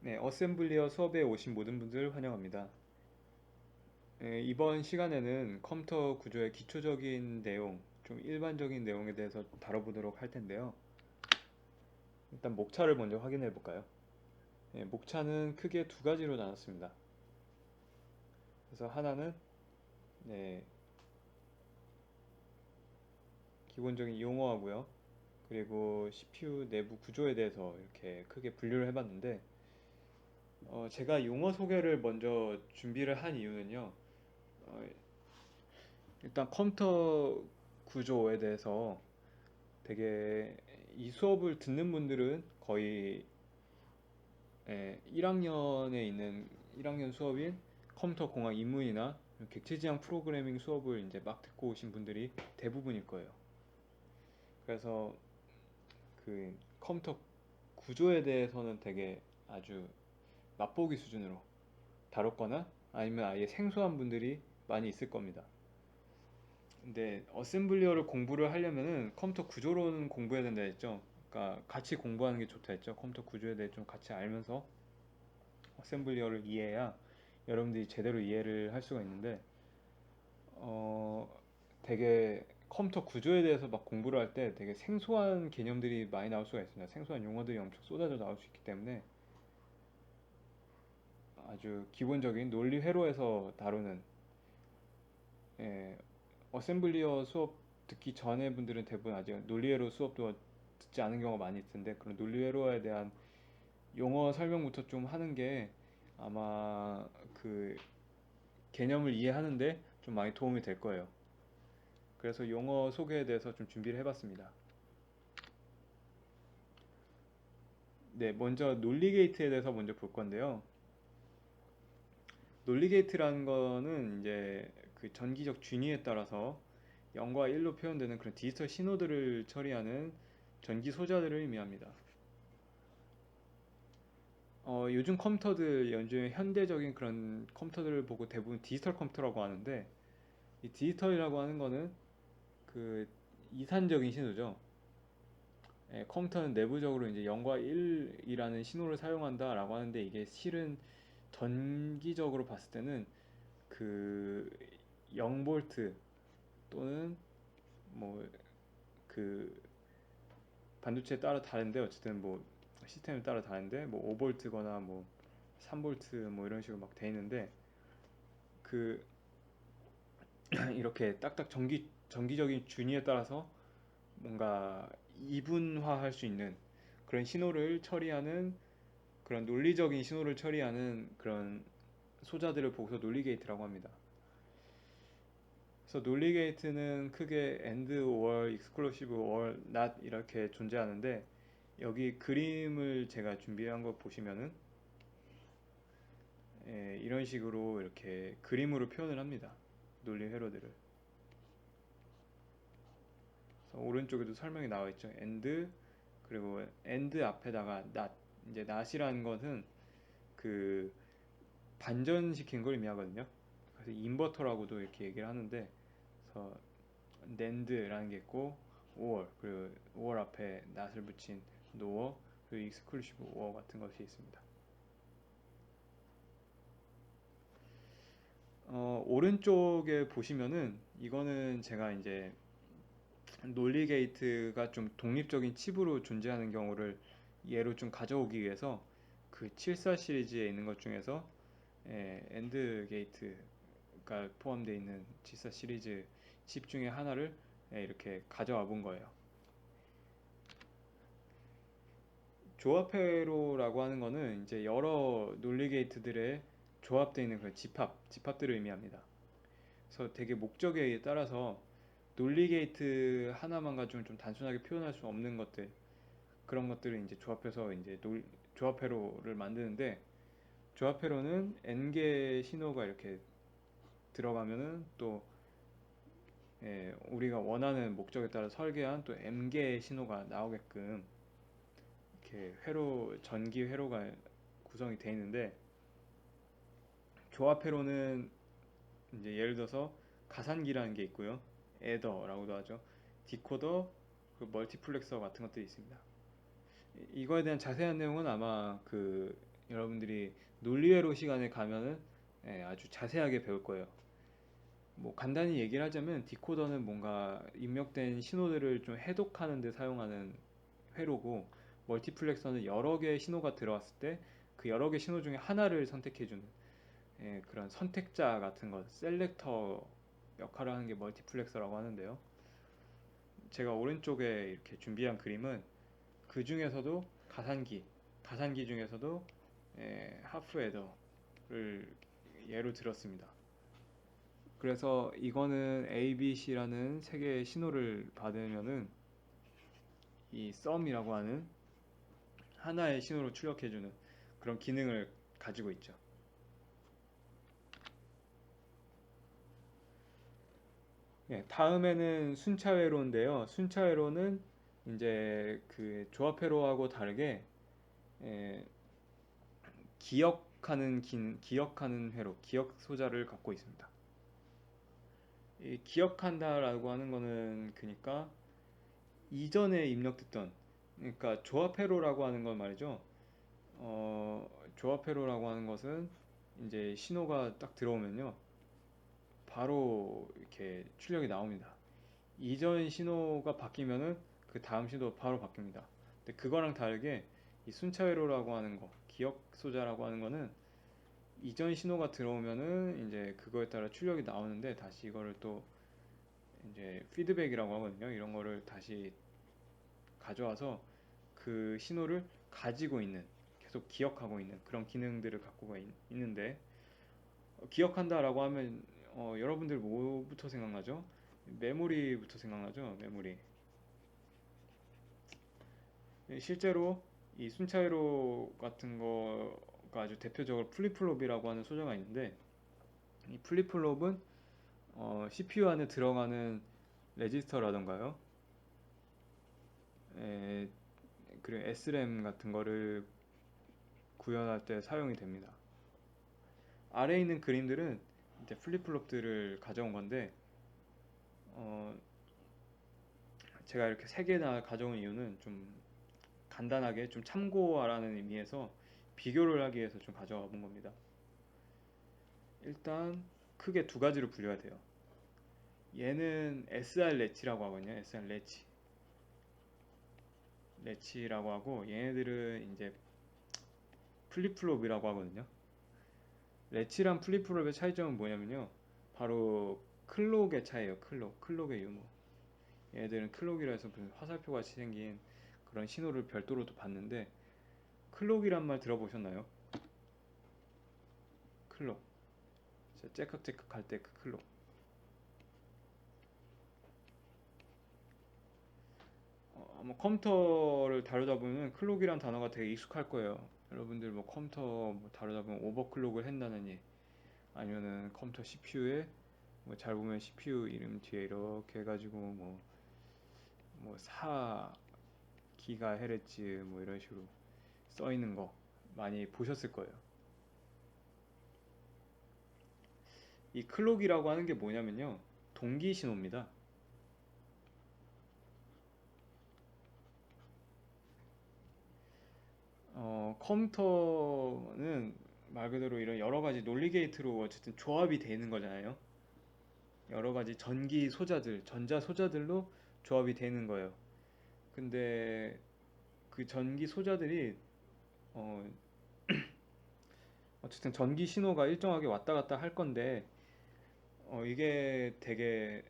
네, 어셈블리어 수업에 오신 모든 분들 환영합니다. 네, 이번 시간에는 컴퓨터 구조의 기초적인 내용, 좀 일반적인 내용에 대해서 다뤄보도록 할 텐데요. 일단 목차를 먼저 확인해 볼까요? 네, 목차는 크게 두 가지로 나눴습니다. 그래서 하나는 네, 기본적인 용어하고요. 그리고 CPU 내부 구조에 대해서 이렇게 크게 분류를 해봤는데, 제가 용어 소개를 먼저 준비를 한 이유는요. 어, 일단 컴퓨터 구조에 대해서 되게 이 수업을 듣는 분들은 거의 1학년에 있는 1학년 수업인 컴퓨터 공학 입문이나 객체지향 프로그래밍 수업을 이제 막 듣고 오신 분들이 대부분일 거예요. 그래서 그 컴퓨터 구조에 대해서는 되게 아주 맛보기 수준으로 다뤘거나 아니면 아예 생소한 분들이 많이 있을 겁니다. 근데 어셈블리어를 공부를 하려면은 컴퓨터 구조로는 공부해야 된다 했죠. 그러니까 같이 공부하는 게 좋다 했죠. 컴퓨터 구조에 대해 좀 같이 알면서 어셈블리어를 이해해야 여러분들이 제대로 이해를 할 수가 있는데 어 되게 컴퓨터 구조에 대해서 막 공부를 할 때 되게 생소한 개념들이 많이 나올 수가 있습니다. 생소한 용어들이 엄청 쏟아져 나올 수 있기 때문에 아주 기본적인 논리 회로에서 다루는 어셈블리어 수업 듣기 전에 분들은 대부분 아직 논리회로 수업도 듣지 않은 경우가 많이 있던데 그런 논리회로에 대한 용어 설명부터 좀 하는 게 아마 그 개념을 이해하는데 좀 많이 도움이 될 거예요. 그래서 용어 소개에 대해서 좀 준비를 해봤습니다. 네, 먼저 논리 게이트에 대해서 먼저 볼 건데요. 논리 게이트라는 거는 이제 그 전기적 준위에 따라서 0과 1로 표현되는 그런 디지털 신호들을 처리하는 전기 소자들을 의미합니다. 요즘 컴퓨터들, 요즘 현대적인 그런 컴퓨터들을 보고 대부분 디지털 컴퓨터라고 하는데, 이 디지털이라고 하는 거는 그 이산적인 신호죠. 컴퓨터는 내부적으로 이제 0과 1이라는 신호를 사용한다라고 하는데, 이게 실은 전기적으로 봤을 때는 그 0볼트 또는 뭐 그 반도체에 따라 다른데, 어쨌든 뭐 시스템에 따라 다른데, 뭐 5볼트거나 뭐 3볼트 뭐 이런 식으로 막 돼 있는데, 그 이렇게 딱딱 전기적인 준위에 따라서 뭔가 이분화할 수 있는 그런 신호를 처리하는 그런 논리적인 신호를 처리하는 그런 소자들을 보고서 논리 게이트라고 합니다. 그래서 논리 게이트는 크게 AND, OR, Exclusive, OR, NOT 이렇게 존재하는데 여기 그림을 제가 준비한 거 보시면은 이런 식으로 이렇게 그림으로 표현을 합니다. 논리 회로들을. 오른쪽에도 설명이 나와 있죠. and 그리고 and 앞에다가 not. 이제 not이라는 것은 그 반전시킨 걸 의미하거든요. 그래서 인버터라고도 이렇게 얘기를 하는데, 그래서 nand라는 게 있고 or 그리고 or 앞에 not을 붙인 nor 그리고 exclusive or 같은 것이 있습니다. 오른쪽에 보시면은 이거는 제가 이제 논리 게이트가 좀 독립적인 칩으로 존재하는 경우를 예로 좀 가져오기 위해서 그 74 시리즈에 있는 것 중에서 엔드 게이트가 포함되어 있는 74 시리즈 칩 중에 하나를 이렇게 가져와 본 거예요. 조합회로라고 하는 거는 이제 여러 논리 게이트들의 조합되어 있는 그런 집합들을 의미합니다. 그래서 되게 목적에 따라서 논리 게이트 하나만 가지고 좀 단순하게 표현할 수 없는 것들, 그런 것들을 이제 조합해서 이제 조합회로를 만드는데, 조합회로는 n개 신호가 이렇게 들어가면은 또 우리가 원하는 목적에 따라 설계한 또 m개의 신호가 나오게끔 이렇게 회로 전기 회로가 구성이 되어 있는데, 조합회로는 이제 예를 들어서 가산기라는 게 있고요, 애더라고도 하죠, 디코더, 그 멀티플렉서 같은 것들이 있습니다. 이거에 대한 자세한 내용은 아마 그 여러분들이 논리회로 시간에 가면은 아주 자세하게 배울 거예요. 뭐 간단히 얘기를 하자면 디코더는 뭔가 입력된 신호들을 좀 해독하는 데 사용하는 회로고, 멀티플렉서는 여러 개의 신호가 들어왔을 때 그 여러 개 신호 중에 하나를 선택해주는 그런 선택자 같은 것, 셀렉터 역할을 하는 게 멀티플렉서라고 하는데요. 제가 오른쪽에 이렇게 준비한 그림은 그 중에서도 가산기 중에서도 하프 애더를 예로 들었습니다. 그래서 이거는 A, B, C라는 세 개의 신호를 받으면은 이 sum이라고 하는 하나의 신호로 출력해주는 그런 기능을 가지고 있죠. 다음에는 순차회로인데요. 순차회로는 이제 그 조합회로하고 다르게 예, 기억하는 회로, 기억 소자를 갖고 있습니다. 이 기억한다라고 하는 거는 그러니까 이전에 입력됐던, 그러니까 조합회로라고 하는 건 말이죠. 조합회로라고 하는 것은 이제 신호가 딱 들어오면요, 바로 이렇게 출력이 나옵니다. 이전 신호가 바뀌면은 그 다음 신호가 바로 바뀝니다. 근데 그거랑 다르게 이 순차회로라고 하는 거, 기억 소자라고 하는 거는 이전 신호가 들어오면은 이제 그거에 따라 출력이 나오는데, 다시 이거를 또 이제 피드백이라고 하거든요. 이런 거를 다시 가져와서 그 신호를 가지고 있는, 계속 기억하고 있는 그런 기능들을 갖고 있는데, 기억한다라고 하면 여러분들 뭐부터 생각나죠? 메모리부터 생각나죠? 메모리. 실제로 이 순차회로 같은 거가 아주 대표적으로 플립플롭이라고 하는 소재가 있는데, 이 플립플롭은 CPU 안에 들어가는 레지스터라던가요, 그리고 SRAM 같은 거를 구현할 때 사용이 됩니다. 아래에 있는 그림들은 이제 플립플롭들을 가져온 건데, 어, 제가 이렇게 세 개나 가져온 이유는 좀 간단하게 좀 참고하라는 의미에서 비교를 하기 위해서 좀 가져와 본 겁니다. 일단 크게 두 가지로 분류가 돼요. 얘는 SR 레치라고 하거든요. SR 레치라고 하고, 얘네들은 이제 플립플롭이라고 하거든요. 레치랑 플립플롭의 차이점은 뭐냐면요, 바로 클록의 차이예요. 클록의 유무. 얘네들은 클록이라 해서 무슨 화살표 같이 생긴 그런 신호를 별도로 또 받는데, 클록이란 말 들어보셨나요? 클록. 째깍째깍 할 때 그 클록. 아마 컴퓨터를 다루다 보면 클록이란 단어가 되게 익숙할 거예요. 여러분들 뭐 컴퓨터 뭐 다루다 보면 오버클록을 했다느니, 아니면은 컴퓨터 CPU에 뭐 잘 보면 CPU 이름 뒤에 이렇게 해가지고 뭐 4GHz 뭐 이런 식으로 써 있는 거 많이 보셨을 거예요. 이 클록이라고 하는 게 뭐냐면요, 동기 신호입니다. 컴퓨터는 말 그대로 이런 여러 가지 논리 게이트로 어쨌든 조합이 되는 거잖아요. 여러 가지 전기 소자들, 전자 소자들로 조합이 되는 거예요. 근데 그 전기 소자들이 어, 어쨌든 전기 신호가 일정하게 왔다 갔다 할 건데, 이게 되게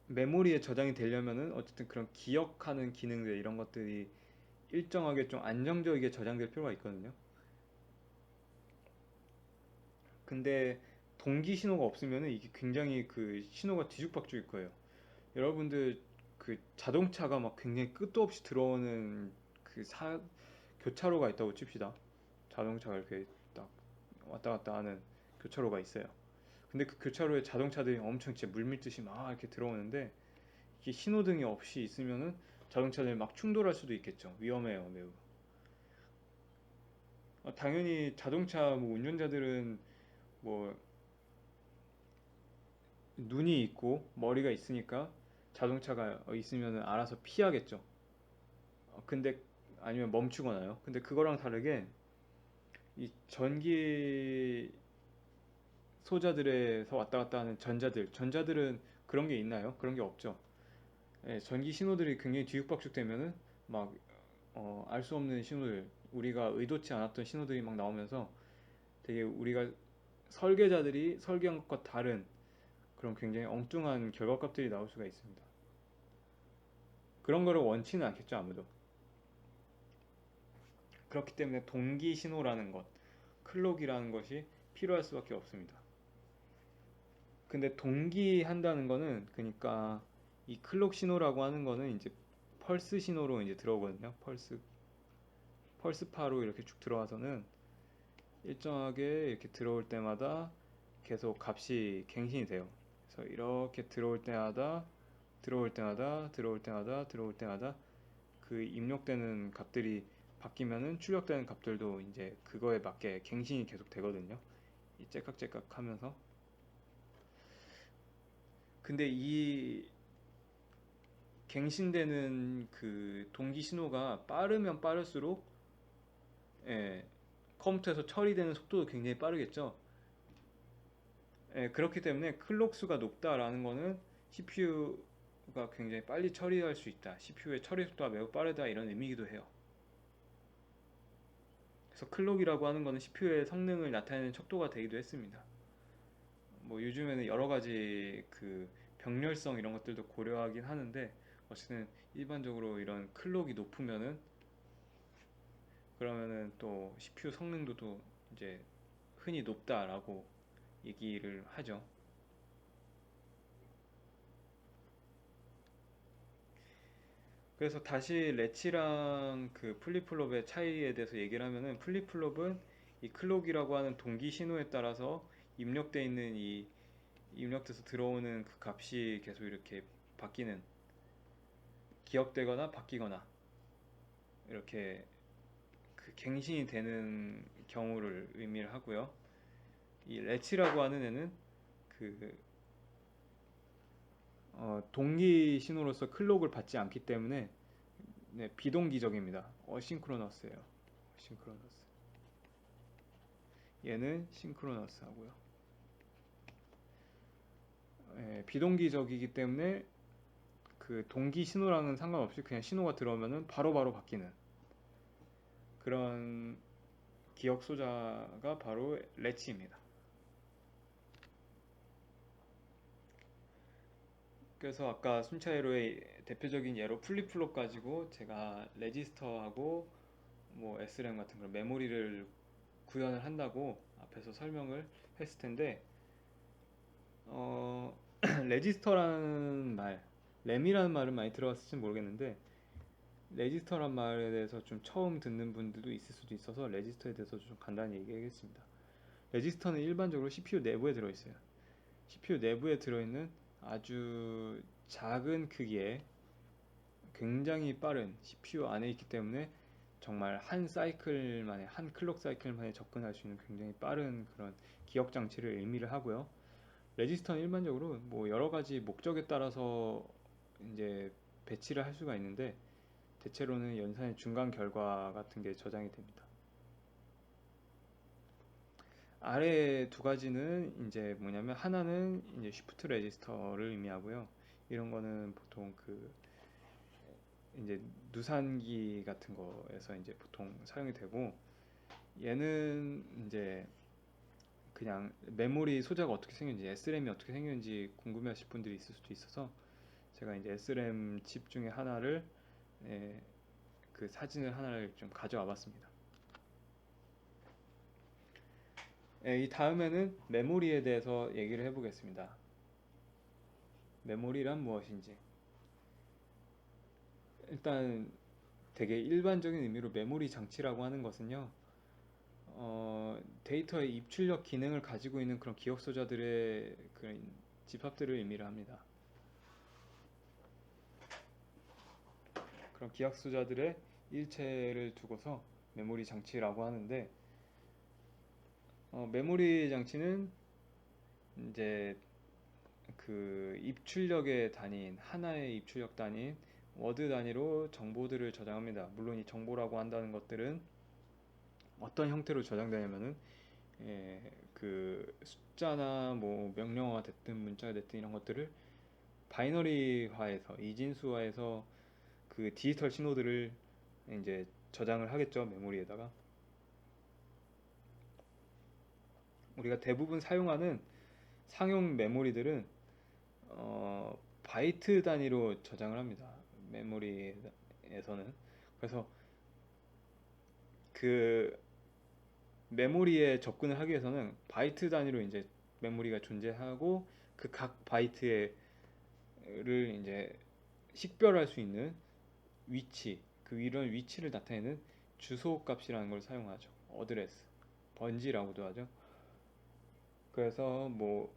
메모리에 저장이 되려면은 어쨌든 그런 기억하는 기능들 이런 것들이 일정하게 좀 안정적이게 저장될 필요가 있거든요. 근데 동기 신호가 없으면은 이게 굉장히 그 신호가 뒤죽박죽일 거예요. 여러분들 그 자동차가 막 굉장히 끝도 없이 들어오는 그 교차로가 있다고 칩시다. 자동차가 이렇게 딱 왔다 갔다 하는 교차로가 있어요. 근데 그 교차로에 자동차들이 엄청 진짜 물밀듯이 막 이렇게 들어오는데, 이게 신호등이 없이 있으면은 자동차들이 막 충돌할 수도 있겠죠. 위험해요, 매우. 당연히 자동차 뭐 운전자들은 뭐 눈이 있고 머리가 있으니까 자동차가 있으면 알아서 피하겠죠. 근데 아니면 멈추거나요. 근데 그거랑 다르게 이 전기 소자들에서 왔다 갔다 하는 전자들은 그런 게 있나요? 그런 게 없죠. 예, 전기 신호들이 굉장히 뒤죽박죽되면은 막 알 수 없는 신호들, 우리가 의도치 않았던 신호들이 막 나오면서 되게 우리가 설계자들이 설계한 것과 다른 그런 굉장히 엉뚱한 결과값들이 나올 수가 있습니다. 그런 거를 원치는 않겠죠, 아무도. 그렇기 때문에 동기 신호라는 것, 클록이라는 것이 필요할 수밖에 없습니다. 근데 동기한다는 거는 그러니까 이 클록 신호라고 하는 거는 이제 펄스 신호로 이제 들어오거든요. 펄스파로 이렇게 쭉 들어와서는 일정하게 이렇게 들어올 때마다 계속 값이 갱신이 돼요. 그래서 이렇게 들어올 때마다 그 입력되는 값들이 바뀌면은 출력되는 값들도 이제 그거에 맞게 갱신이 계속 되거든요. 이 째깍째깍 하면서. 근데 이 갱신되는 그 동기 신호가 빠르면 빠를수록 예, 컴퓨터에서 처리되는 속도도 굉장히 빠르겠죠. 예, 그렇기 때문에 클록 수가 높다라는 거는 CPU가 굉장히 빨리 처리할 수 있다. CPU의 처리 속도가 매우 빠르다 이런 의미이기도 해요. 그래서 클록이라고 하는 거는 CPU의 성능을 나타내는 척도가 되기도 했습니다. 뭐 요즘에는 여러 가지 그 병렬성 이런 것들도 고려하긴 하는데 어쨌든 일반적으로 이런 클록이 높으면은 그러면은 또 CPU 성능도도 이제 흔히 높다라고 얘기를 하죠. 그래서 다시 레치랑 그 플립플롭의 차이에 대해서 얘기를 하면은 플립플롭은 이 클록이라고 하는 동기 신호에 따라서 입력돼 있는 이 입력돼서 들어오는 그 값이 계속 이렇게 바뀌는 기억되거나 바뀌거나 이렇게 그 갱신이 되는 경우를 의미를 하고요. 이 레치라고 하는 애는 그 동기 신호로서 클록을 받지 않기 때문에 네, 비동기적입니다. 어싱크로너스예요. 싱크로너스. 얘는 싱크로너스 하고요. 예, 비동기적이기 때문에 그 동기 신호랑은 상관없이 그냥 신호가 들어오면은 바로바로 바뀌는 그런 기억 소자가 바로 레치입니다. 그래서 아까 순차이로의 대표적인 예로 플립플롭 가지고 제가 레지스터하고 뭐 SRAM 같은 그런 메모리를 구현을 한다고 앞에서 설명을 했을 텐데 어, 레지스터라는 말, 램이라는 말은 많이 들어봤을지 모르겠는데 레지스터란 말에 대해서 좀 처음 듣는 분들도 있을 수도 있어서 레지스터에 대해서 좀 간단히 얘기하겠습니다. 레지스터는 일반적으로 CPU 내부에 들어있어요. CPU 내부에 들어있는 아주 작은 크기의 굉장히 빠른 CPU 안에 있기 때문에 정말 한 사이클 만에 한 클럭 사이클 만에 접근할 수 있는 굉장히 빠른 그런 기억 장치를 의미를 하고요. 레지스터는 일반적으로 뭐 여러 가지 목적에 따라서 이제 배치를 할 수가 있는데 대체로는 연산의 중간 결과 같은 게 저장이 됩니다. 아래 두 가지는 이제 뭐냐면 하나는 이제 쉬프트 레지스터를 의미하고요. 이런 거는 보통 그 이제 누산기 같은 거에서 이제 보통 사용이 되고 얘는 이제 그냥 메모리 소자가 어떻게 생겼는지 SRAM이 어떻게 생겼는지 궁금해하실 분들이 있을 수도 있어서 제가 이제 SRAM 칩 중에 하나를 예, 그 사진을 하나를 좀 가져와 봤습니다. 예, 이 다음에는 메모리에 대해서 얘기를 해보겠습니다. 메모리란 무엇인지. 일단 되게 일반적인 의미로 메모리 장치라고 하는 것은요, 데이터의 입출력 기능을 가지고 있는 그런 기억 소자들의 그런 집합들을 의미를 합니다. 그런 기억 소자들의 일체를 두고서 메모리 장치라고 하는데, 메모리 장치는 이제 그 입출력의 단위인 하나의 입출력 단위인 워드 단위로 정보들을 저장합니다. 물론 이 정보라고 한다는 것들은 어떤 형태로 저장되냐면은 그 숫자나 뭐 명령어가 됐든 문자가 됐든 이런 것들을 바이너리화해서 이진수화해서 그 디지털 신호들을 이제 저장을 하겠죠, 메모리에다가. 우리가 대부분 사용하는 상용 메모리들은 바이트 단위로 저장을 합니다, 메모리에서는. 그래서 그 메모리에 접근을 하기 위해서는 바이트 단위로 이제 메모리가 존재하고 그 각 바이트를 이제 식별할 수 있는 위치, 그 이런 위치를 나타내는 주소 값이라는 걸 사용하죠. 어드레스, 번지라고도 하죠. 그래서 뭐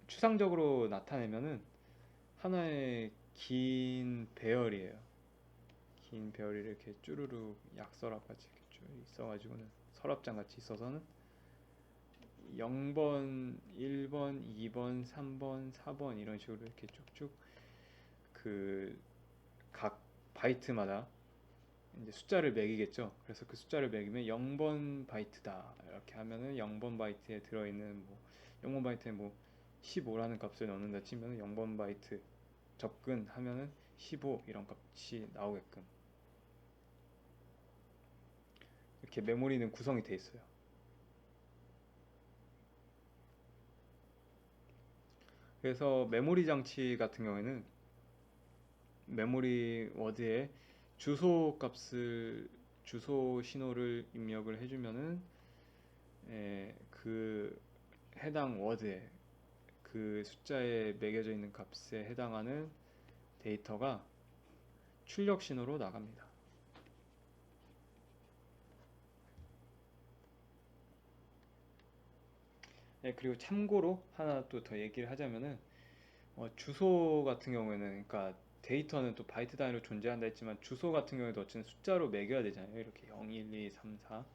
추상적으로 나타내면은 하나의 긴 배열이에요. 긴 배열이 이렇게 쭈루룩 약서랍 같이 이렇게 쭉 있어가지고는, 서랍장 같이 있어서는 0번, 1번, 2번, 3번, 4번 이런 식으로 이렇게 쭉쭉 그 각 바이트마다 이제 숫자를 매기겠죠. 그래서 그 숫자를 매기면 0번 바이트다 이렇게 하면은 0번 바이트에 들어있는 뭐 0번 바이트에 뭐 15라는 값을 넣는다 치면은 0번 바이트 접근하면은 15 이런 값이 나오게끔 이렇게 메모리는 구성이 돼 있어요. 그래서 메모리 장치 같은 경우에는 메모리 워드에 주소 값을 주소 신호를 입력을 해주면은 그 해당 워드에 그 숫자에 매겨져 있는 값에 해당하는 데이터가 출력 신호로 나갑니다. 그리고 참고로 하나 또 더 얘기를 하자면은 주소 같은 경우에는, 그러니까 데이터는 또 바이트 단위로 존재한다 했지만 주소 같은 경우에도 어쨌든 숫자로 매겨야 되잖아요. 이렇게 0, 1, 2, 3, 4.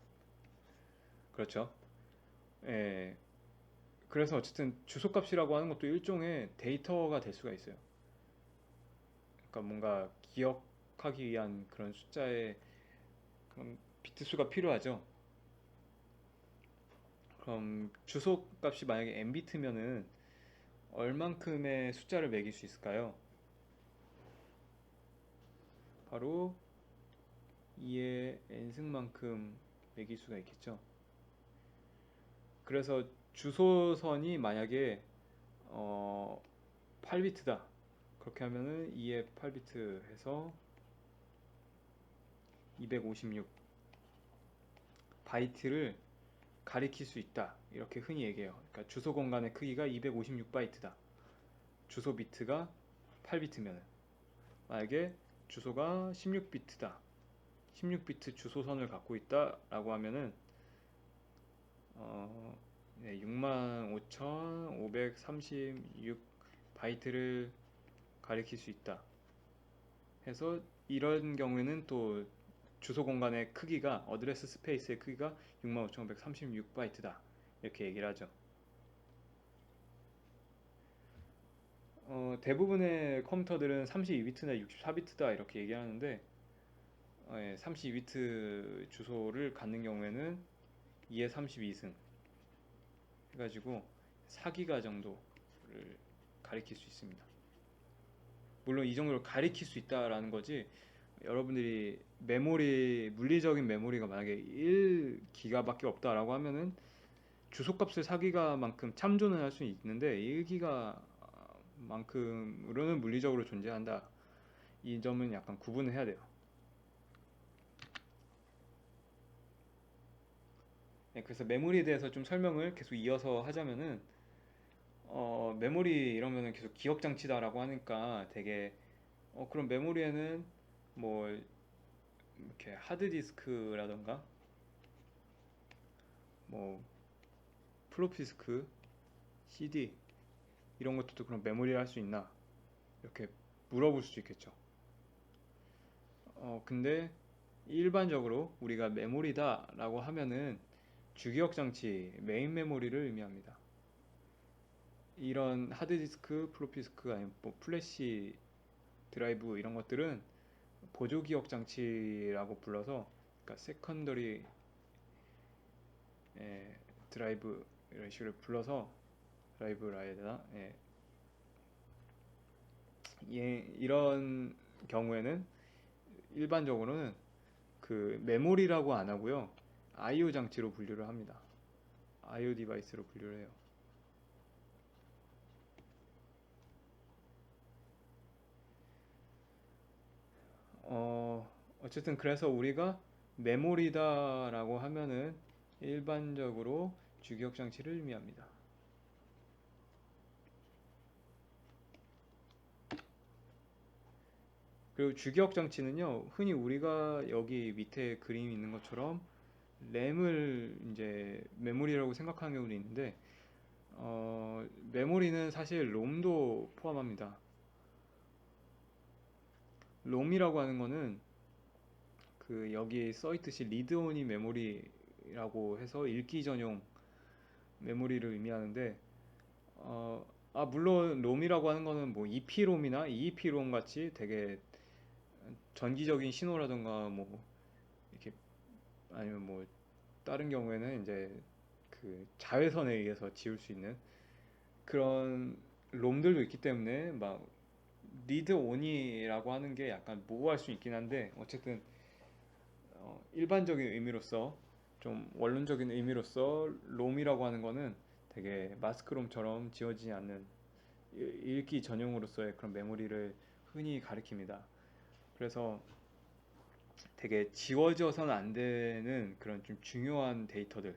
그렇죠. 예. 그래서 어쨌든 주소 값이라고 하는 것도 일종의 데이터가 될 수가 있어요. 그러니까 뭔가 기억하기 위한 그런 숫자의 그런 비트 수가 필요하죠. 그럼 주소 값이 만약에 n비트면은 얼만큼의 숫자를 매길 수 있을까요? 바로 2의 n승만큼 매길 수가 있겠죠. 그래서 주소선이 만약에 8비트다. 그렇게 하면은 2의 8비트 해서 256 바이트를 가리킬 수 있다. 이렇게 흔히 얘기해요. 그러니까 주소 공간의 크기가 256바이트다. 주소 비트가 8비트면 만약에 주소가 16비트다. 16비트 주소선을 갖고 있다라고 하면은 65,536 바이트를 가리킬 수 있다. 해서 이런 경우에는 또 주소 공간의 크기가, 어드레스 스페이스의 크기가 65,536바이트다. 이렇게 얘기를 하죠. 대부분의 컴퓨터들은 32비트나 64비트다 이렇게 얘기하는데 32비트 주소를 갖는 경우에는 2의 32승 해가지고 4기가 정도를 가리킬 수 있습니다. 물론 이 정도로 가리킬 수 있다라는 거지, 여러분들이 메모리, 물리적인 메모리가 만약에 1기가밖에 없다라고 하면은 주소값을 4기가만큼 참조는 할 수 있는데 1기가만큼으로는 물리적으로 존재한다. 이 점은 약간 구분을 해야 돼요. 그래서 메모리에 대해서 좀 설명을 계속 이어서 하자면은 메모리 이러면은 계속 기억 장치다라고 하니까 되게 그럼 메모리에는 뭐 이렇게 하드디스크라던가 뭐 플로피디스크, CD 이런 것들도 그럼 메모리를 할 수 있나? 이렇게 물어볼 수 있겠죠. 근데 일반적으로 우리가 메모리다라고 하면은 주기억 장치, 메인 메모리를 의미합니다. 이런 하드디스크, 플로피디스크 아니면 뭐 플래시 드라이브 이런 것들은 보조 기억 장치라고 불러서 그러니까 세컨더리 드라이브 이런 식으로 불러서 드라이브라 해야 되나? 이런 경우에는 일반적으로는 그 메모리라고 안 하고요. I/O 장치로 분류를 합니다. I/O 디바이스로 분류를 해요. 어쨌든 그래서 우리가 메모리다라고 하면은 일반적으로 주기억 장치를 의미합니다. 그리고 주기억 장치는요, 흔히 우리가 여기 밑에 그림이 있는 것처럼 램을 이제 메모리라고 생각하는 경우도 있는데, 메모리는 사실 롬도 포함합니다. 롬이라고 하는 거는 그 여기 써 있듯이 리드 오니 메모리라고 해서 읽기 전용 메모리를 의미하는데, 물론 롬이라고 하는 거는 뭐 EP롬이나 EEP롬 같이 되게 전기적인 신호라던가 뭐 이렇게, 아니면 뭐 다른 경우에는 이제 그 자외선에 의해서 지울 수 있는 그런 롬들도 있기 때문에 막 리드 온이라고 하는 게 약간 모호할 수 있긴 한데, 어쨌든 일반적인 의미로서, 좀 원론적인 의미로서 롬이라고 하는 거는 되게 마스크롬처럼 지워지지 않는 읽기 전용으로서의 그런 메모리를 흔히 가리킵니다. 그래서 되게 지워져서는 안 되는 그런 좀 중요한 데이터들,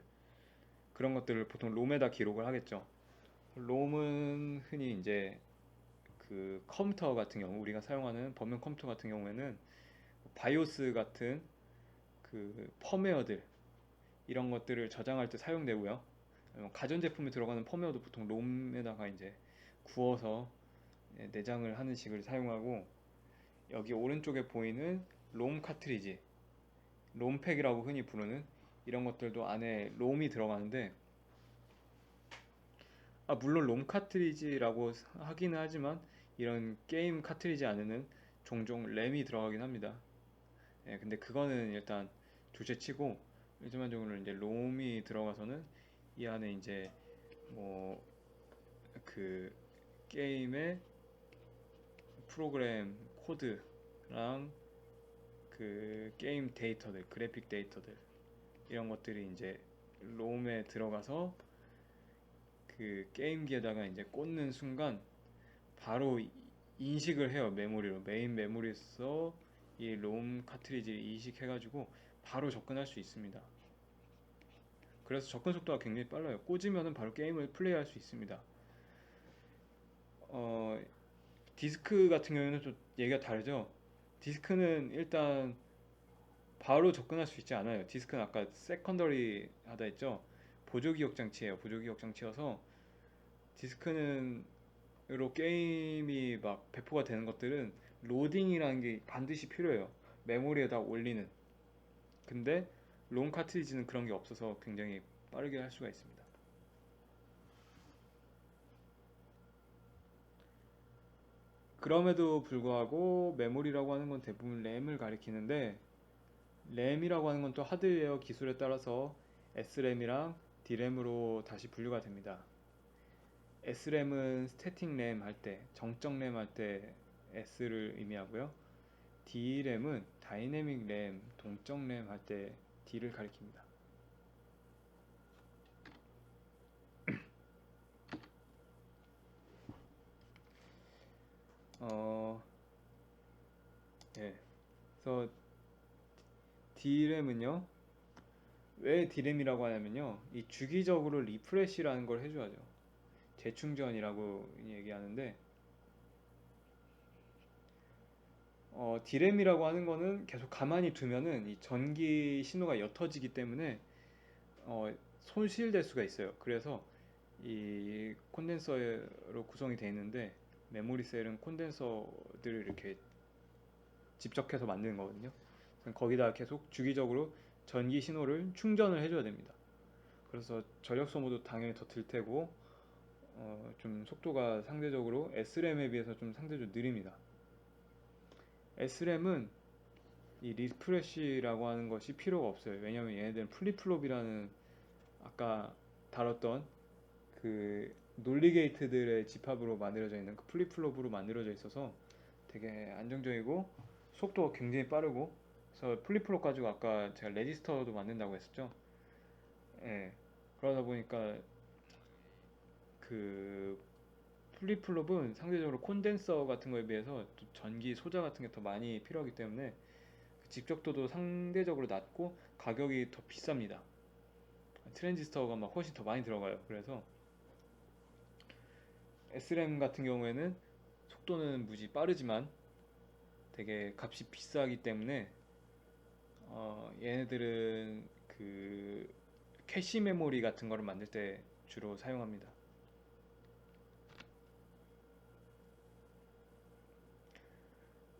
그런 것들을 보통 롬에다 기록을 하겠죠. 롬은 흔히 이제 그 컴퓨터 같은 경우, 우리가 사용하는 범용 컴퓨터 같은 경우에는 바이오스 같은 그 펌웨어들, 이런 것들을 저장할 때 사용되고요. 가전제품에 들어가는 펌웨어도 보통 롬에다가 이제 구워서 내장을 하는 식을 사용하고, 여기 오른쪽에 보이는 롬 카트리지, 롬팩이라고 흔히 부르는 이런 것들도 안에 롬이 들어가는데, 물론 롬 카트리지라고 하기는 하지만 이런 게임 카트리지 안에는 종종 램이 들어가긴 합니다. 근데 그거는 일단 둘째치고, 일반적으로 이제 롬이 들어가서는 이 안에 이제 뭐 그 게임의 프로그램 코드랑 그 게임 데이터들, 그래픽 데이터들, 이런 것들이 이제 롬에 들어가서 그 게임기에다가 이제 꽂는 순간 바로 인식을 해요. 메모리로, 메인 메모리에서 이 롬 카트리지를 인식해가지고 바로 접근할 수 있습니다. 그래서 접근 속도가 굉장히 빨라요. 꽂으면은 바로 게임을 플레이할 수 있습니다. 디스크 같은 경우에는 좀 얘기가 다르죠. 디스크는 일단 바로 접근할 수 있지 않아요. 디스크는 아까 세컨더리 하다 했죠. 보조기억 장치예요. 보조기억 장치여서 디스크는 로 게임이 막 배포가 되는 것들은 로딩이라는 게 반드시 필요해요. 메모리에다 올리는. 근데 롬 카트리지는 그런 게 없어서 굉장히 빠르게 할 수가 있습니다. 그럼에도 불구하고 메모리라고 하는 건 대부분 램을 가리키는데, 램이라고 하는 건 또 하드웨어 기술에 따라서 SRAM이랑 DRAM으로 다시 분류가 됩니다. SRAM은 스태틱 램 할 때, 정적 램 할 때 S를 의미하고요. DRAM은 다이내믹 램, 동적 램 할 때 D를 가리킵니다. 예. 그래서 DRAM은요, 왜 DRAM이라고 하냐면요, 이 주기적으로 리프레시라는 걸 해줘야죠. 재충전이라고 얘기하는데, DRAM이라고 하는 거는 계속 가만히 두면은 이 전기 신호가 옅어지기 때문에 손실될 수가 있어요. 그래서 이 콘덴서로 구성이 되어 있는데, 메모리 셀은 콘덴서들을 이렇게 집적해서 만드는 거거든요. 거기다 계속 주기적으로 전기 신호를 충전을 해줘야 됩니다. 그래서 전력 소모도 당연히 더 들 테고, 좀 속도가 상대적으로 SRAM에 비해서 좀 상대적으로 느립니다. SRAM은 이 리프레쉬라고 하는 것이 필요가 없어요. 왜냐면 얘네들은 플립플롭이라는 아까 다뤘던 그 논리 게이트들의 집합으로 만들어져 있는 그 플립플롭으로 만들어져 있어서 되게 안정적이고 속도가 굉장히 빠르고, 그래서 플립플롭 가지고 아까 제가 레지스터도 만든다고 했었죠. 예. 그러다 보니까 그 플립플롭은 상대적으로 콘덴서 같은 거에 비해서 또 전기 소자 같은 게 더 많이 필요하기 때문에 집적도도 상대적으로 낮고 가격이 더 비쌉니다. 트랜지스터가 막 훨씬 더 많이 들어가요. 그래서 SRAM 같은 경우에는 속도는 무지 빠르지만 되게 값이 비싸기 때문에 얘네들은 그 캐시 메모리 같은 거를 만들 때 주로 사용합니다.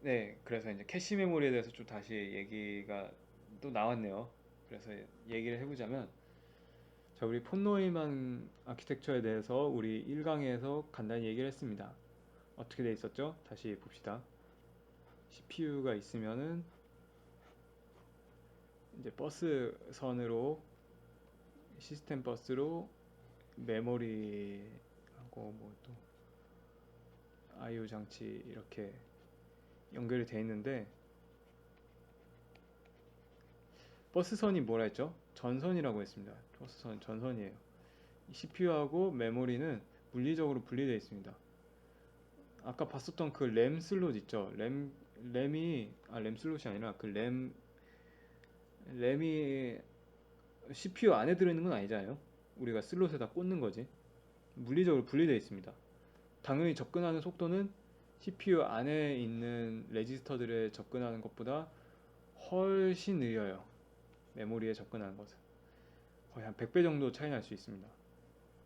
네, 그래서 이제 캐시 메모리에 대해서 좀 다시 얘기가 또 나왔네요. 그래서 얘기를 해보자면, 자, 우리 폰노이만 아키텍처에 대해서 우리 1강에서 간단히 얘기를 했습니다. 어떻게 돼 있었죠? 다시 봅시다. CPU가 있으면은 이제 버스 선으로, 시스템 버스로 메모리하고 뭐 또 IO 장치 이렇게 연결이 돼 있는데, 버스선이 뭐라 했죠? 전선이라고 했습니다. 버스선 전선이에요. CPU하고 메모리는 물리적으로 분리되어 있습니다. 아까 봤었던 그 램 슬롯 있죠? 램 슬롯이 아니라 그 램이 CPU 안에 들어있는 건 아니잖아요. 우리가 슬롯에다 꽂는 거지. 물리적으로 분리되어 있습니다. 당연히 접근하는 속도는 CPU 안에 있는 레지스터들에 접근하는 것보다 훨씬 느려요. 메모리에 접근하는 것은 거의 한 100배 정도 차이 날 수 있습니다.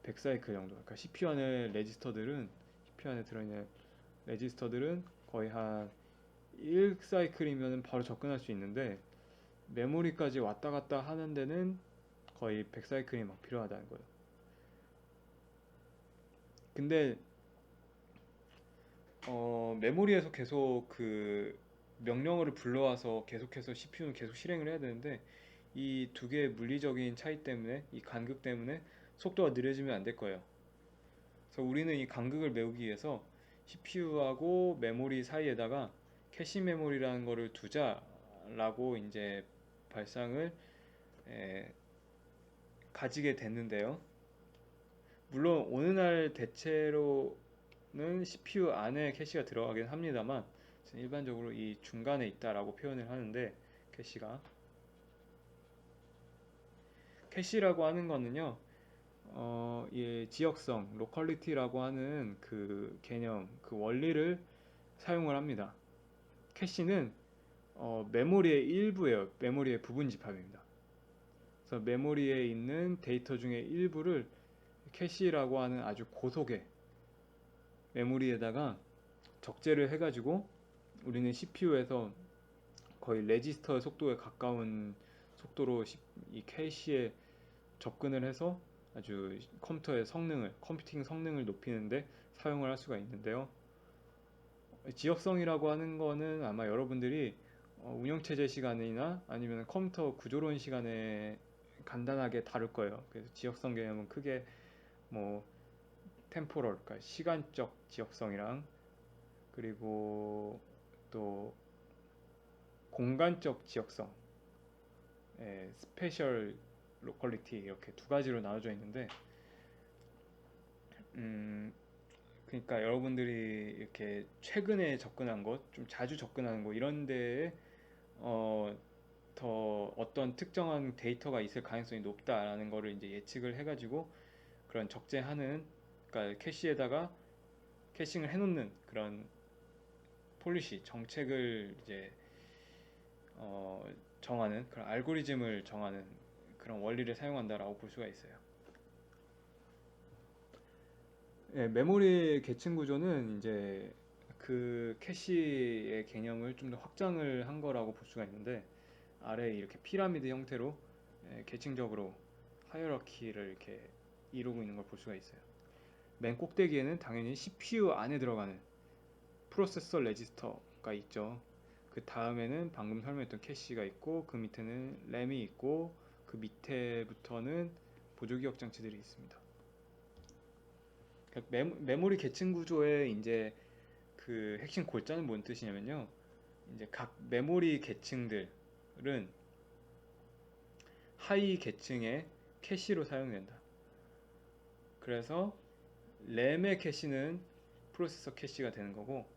100사이클 정도. 그러니까 CPU 안에 들어있는 레지스터들은 거의 한 1사이클이면 바로 접근할 수 있는데, 메모리까지 왔다 갔다 하는 데는 거의 100사이클이 막 필요하다는 거예요. 근데 메모리에서 계속 그 명령어를 불러와서 계속해서 CPU는 계속 실행을 해야 되는데, 이 두 개의 물리적인 차이 때문에, 이 간극 때문에 속도가 느려지면 안 될 거예요. 그래서 우리는 이 간극을 메우기 위해서 CPU하고 메모리 사이에다가 캐시 메모리라는 거를 두자라고 이제 발상을 에, 가지게 됐는데요. 물론 오늘날 대체로는 CPU 안에 캐시가 들어가긴 합니다만, 일반적으로 이 중간에 있다라고 표현을 하는데, 캐시가 캐시라고 하는 거는요, 이 지역성, 로컬리티라고 하는 그 개념, 그 원리를 사용을 합니다. 캐시는 메모리의 일부예요. 메모리의 부분 집합입니다. 그래서 메모리에 있는 데이터 중에 일부를 캐시라고 하는 아주 고속의 메모리에다가 적재를 해가지고, 우리는 CPU에서 거의 레지스터 속도에 가까운 속도로 이 캐시에 접근을 해서 아주 컴퓨팅 성능을 높이는데 사용을 할 수가 있는데요. 지역성이라고 하는 거는 아마 여러분들이 운영체제 시간이나 아니면 컴퓨터 구조론 시간에 간단하게 다룰 거예요. 그래서 지역성 개념은 크게 뭐 템포럴, 그러니까 시간적 지역성이랑, 그리고 또 공간적 지역성, 스페셜 로컬리티, 이렇게 두 가지로 나눠져 있는데, 음, 그러니까 여러분들이 이렇게 최근에 접근한 것, 좀 자주 접근하는 것 이런 데에 어, 더 어떤 특정한 데이터가 있을 가능성이 높다라는 거를 이제 예측을 해가지고 그런 적재하는, 그러니까 캐시에다가 캐싱을 해놓는 그런 폴리시 정책을 이제 정하는 그런 알고리즘을 정하는 그런 원리를 사용한다라고 볼 수가 있어요. 예, 메모리 계층 구조는 이제 그 캐시의 개념을 좀 더 확장을 한 거라고 볼 수가 있는데, 아래에 이렇게 피라미드 형태로 계층적으로 하이어러키를 이렇게 이루고 있는 걸 볼 수가 있어요. 맨 꼭대기에는 당연히 CPU 안에 들어가는 프로세서 레지스터가 있죠. 그 다음에는 방금 설명했던 캐시가 있고, 그 밑에는 램이 있고, 그 밑에부터는 보조기억 장치들이 있습니다. 그러니까 메모리 계층 구조의 이제 그 핵심 골자는 뭔 뜻이냐면요. 이제 각 메모리 계층들은 하위 계층의 캐시로 사용된다. 그래서 램의 캐시는 프로세서 캐시가 되는 거고,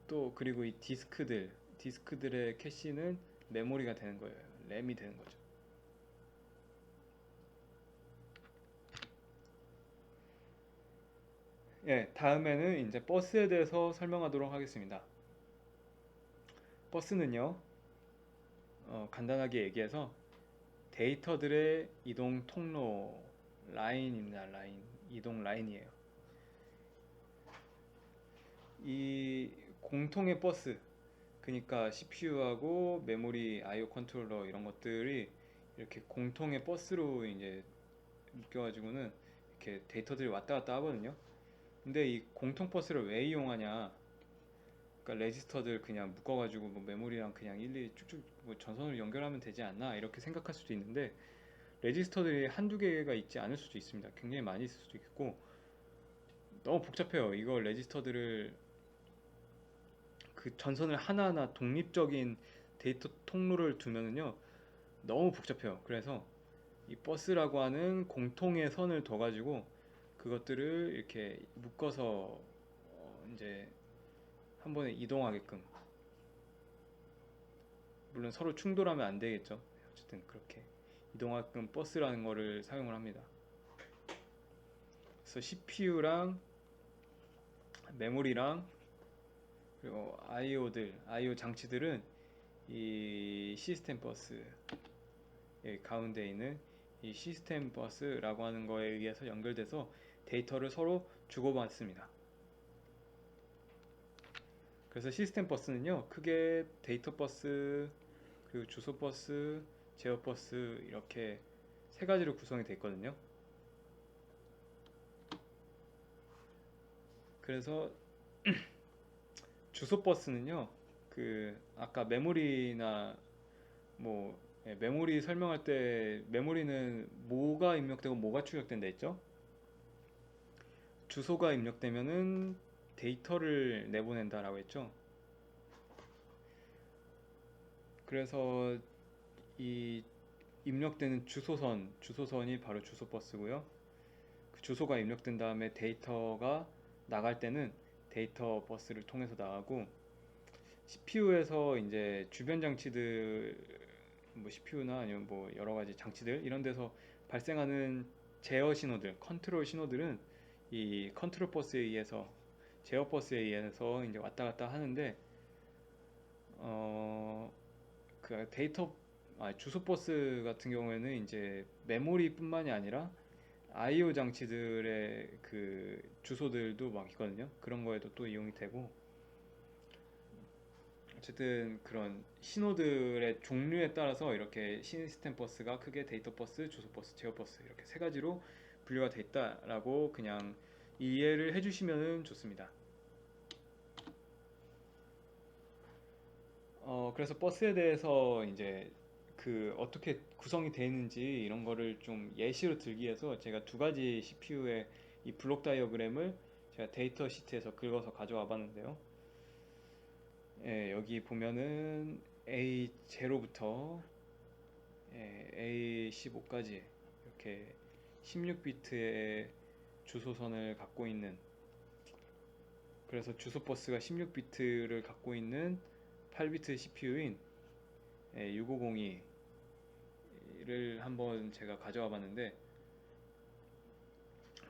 또 그리고 이 디스크들의 캐시는 메모리가 되는 거예요. 램이 되는 거죠. 예, 다음에는 이제 버스에 대해서 설명하도록 하겠습니다. 버스는요, 간단하게 얘기해서 데이터들의 이동 통로 라인입니다. 이동 라인이에요. 이 공통의 버스, 그러니까 CPU하고 메모리, I/O 컨트롤러 이런 것들이 이렇게 공통의 버스로 이제 묶여가지고는 이렇게 데이터들이 왔다 갔다 하거든요. 근데 이 공통 버스를 왜 이용하냐? 그러니까 레지스터들 그냥 묶어가지고 뭐 메모리랑 그냥 일일이 쭉쭉 뭐 전선을 연결하면 되지 않나 이렇게 생각할 수도 있는데, 레지스터들이 한두 개가 있지 않을 수도 있습니다. 굉장히 많이 있을 수도 있고 너무 복잡해요. 이거 레지스터들을 그 전선을 하나하나 독립적인 데이터 통로를 두면은요 너무 복잡해요. 그래서 이 버스라고 하는 공통의 선을 둬가지고 그것들을 이렇게 묶어서 이제 한 번에 이동하게끔, 물론 서로 충돌하면 안 되겠죠. 어쨌든 그렇게 이동하게끔 버스라는 거를 사용을 합니다. 그래서 CPU랑 메모리랑 그리고 I/O 장치들은 이 시스템 버스 가운데 있는 이 시스템 버스라고 하는 거에 의해서 연결돼서 데이터를 서로 주고받습니다. 그래서 시스템 버스는요, 크게 데이터 버스, 그리고 주소 버스, 제어 버스 이렇게 세 가지로 구성이 되어 있거든요. 그래서 주소 버스는요, 그 아까 메모리나 뭐 메모리 설명할 때 메모리는 뭐가 입력되고 뭐가 출력된다 했죠? 주소가 입력되면은 데이터를 내보낸다라고 했죠. 그래서 이 입력되는 주소선이 바로 주소 버스고요. 그 주소가 입력된 다음에 데이터가 나갈 때는 데이터 버스를 통해서 나가고, CPU에서 이제 주변 장치들, 뭐 CPU나 아니면 뭐 여러 가지 장치들 이런 데서 발생하는 제어 신호들, 컨트롤 신호들은 이 컨트롤 버스에 의해서, 제어 버스에 의해서 이제 왔다 갔다 하는데, 그 주소 버스 같은 경우에는 이제 메모리뿐만이 아니라 I/O 장치들의 그 주소들도 막 있거든요. 그런 거에도 또 이용이 되고, 어쨌든 그런 신호들의 종류에 따라서 이렇게 시스템 버스가 크게 데이터 버스, 주소 버스, 제어 버스 이렇게 세 가지로 분류가 돼 있다라고 그냥 이해를 해주시면 좋습니다. 그래서 버스에 대해서 이제 그 어떻게 구성이 되어 있는지 이런 거를 좀 예시로 들기 위해서 제가 두 가지 CPU의 이 블록 다이어그램을 제가 데이터 시트에서 긁어서 가져와 봤는데요. 예, 여기 보면은 A0부터 A15까지 이렇게 16비트의 주소선을 갖고 있는, 그래서 주소 버스가 16비트를 갖고 있는 8비트 CPU인 6502를 한번 제가 가져와 봤는데,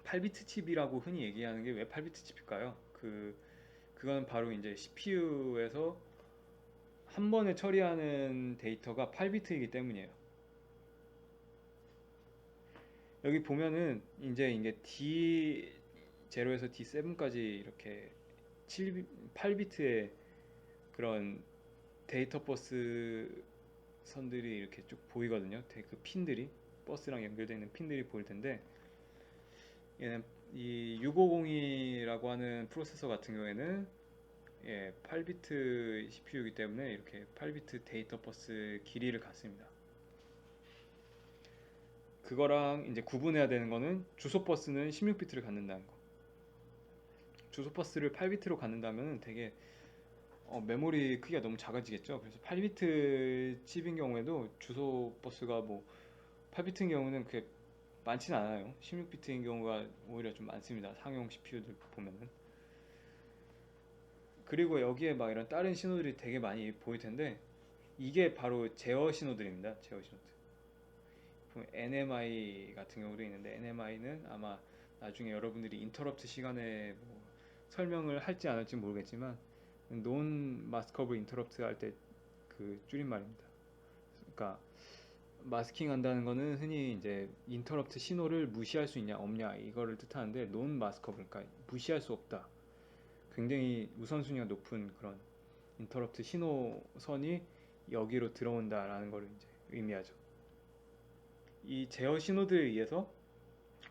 8비트 칩이라고 흔히 얘기하는 게 왜 8비트 칩일까요? 그건 바로 이제 CPU에서 한 번에 처리하는 데이터가 8비트이기 때문이에요. 여기 보면은 이제 D0에서 D7까지 이렇게 8비트의 그런 데이터 버스 선들이 이렇게 쭉 보이거든요. 그 핀들이, 버스랑 연결되어 있는 핀들이 보일 텐데, 얘는 이 6502라고 하는 프로세서 같은 경우에는 8비트 CPU이기 때문에 이렇게 8비트 데이터 버스 길이를 갖습니다. 그거랑 이제 구분해야 되는 거는 주소 버스는 16비트를 갖는다는 거. 주소 버스를 8비트로 갖는다면 되게 메모리 크기가 너무 작아지겠죠. 그래서 8비트 칩인 경우에도 주소 버스가 뭐 8비트인 경우는 그렇게 많지는 않아요. 16비트인 경우가 오히려 좀 많습니다. 상용 CPU들 보면은. 그리고 여기에 막 이런 다른 신호들이 되게 많이 보일 텐데 이게 바로 제어 신호들입니다. 제어 신호들. 보면 NMI 같은 경우도 있는데 NMI는 아마 나중에 여러분들이 인터럽트 시간에 뭐 설명을 할지 안 할지 모르겠지만 논 마스커블 인터럽트 할 때 그 줄임말입니다. 그러니까 마스킹 한다는 거는 흔히 이제 인터럽트 신호를 무시할 수 있냐 없냐 이거를 뜻하는데 논 마스커블 그러니까 무시할 수 없다. 굉장히 우선순위가 높은 그런 인터럽트 신호선이 여기로 들어온다라는 걸 이제 의미하죠. 이 제어 전기신호들에 의해서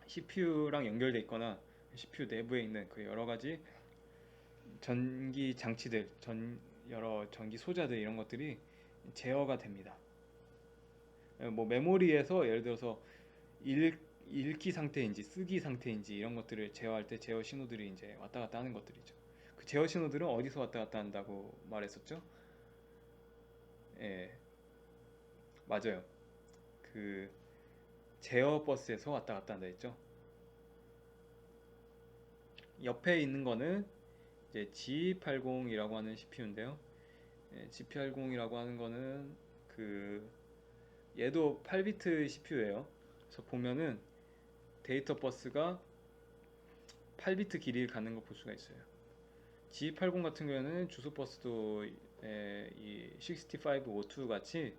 CPU랑 연결돼 있거나 CPU 내부에 있는 그 여러 가지 전기 장치들, 여러 전기 소자들 이런 것들이 제어가 됩니다. 뭐 메모리에서 예를 들어서 읽기 상태인지 쓰기 상태인지 이런 것들을 제어할 때 제어 신호들이 이제 왔다 갔다 하는 것들이죠. 그 제어 신호들은 어디서 왔다 갔다 한다고 말했었죠? 예, 맞아요. 그 제어 버스에서 왔다 갔다 한다 했죠. 옆에 있는 거는 이제 G80이라고 하는 CPU인데요. G80이라고 하는 거는 그 얘도 8비트 CPU예요. 그래서 보면은 데이터 버스가 8비트 길이를 갖는 거 볼 수가 있어요. G80 같은 경우에는 주소 버스도 이 6502 같이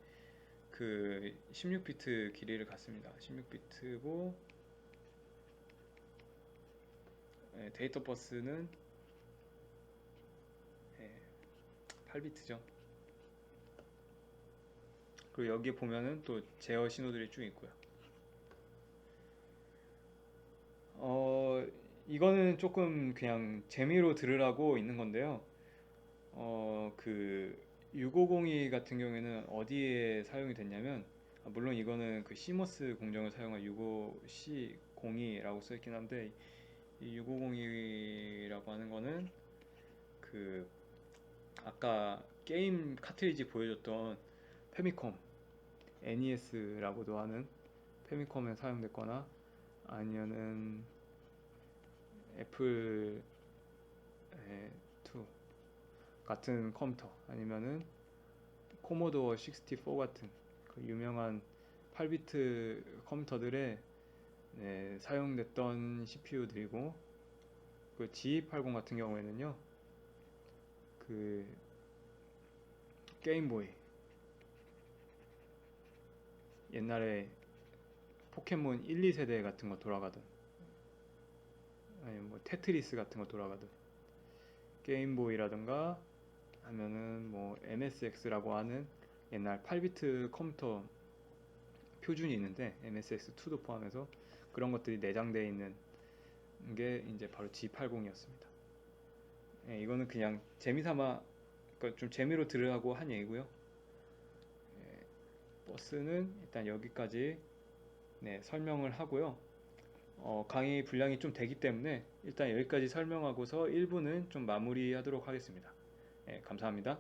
그 16비트 길이를 갖습니다. 16비트고 데이터 버스는 8비트죠. 그리고 여기에 보면은 또 제어 신호들이 쭉 있고요. 이거는 조금 그냥 재미로 들으라고 있는 건데요. 그 6502 같은 경우에는 어디에 사용이 됐냐면, 물론 이거는 그 시머스 공정을 사용한 65C02라고 써있긴 한데, 이 6502라고 하는 거는 그 아까 게임 카트리지 보여줬던 페미컴, NES라고도 하는 페미컴에 사용됐거나 아니면은 애플 2 같은 컴퓨터 아니면은 코모도어 64 같은 그 유명한 8비트 컴퓨터들에 사용됐던 CPU들이고 그 G80 같은 경우에는요 그 게임보이 옛날에 포켓몬 1, 2세대 같은 거 돌아가던 아니 뭐 테트리스 같은 거 돌아가던 게임보이라든가 하면은 뭐 MSX라고 하는 옛날 8비트 컴퓨터 표준이 있는데 MSX2도 포함해서 그런 것들이 내장되어 있는 게 이제 바로 G80이었습니다. 이거는 그냥 재미삼아 그러니까 좀 재미로 들으라고 한 얘기고요. 버스는 일단 여기까지 설명을 하고요. 강의 분량이 좀 되기 때문에 일단 여기까지 설명하고서 1부는 좀 마무리하도록 하겠습니다. 감사합니다.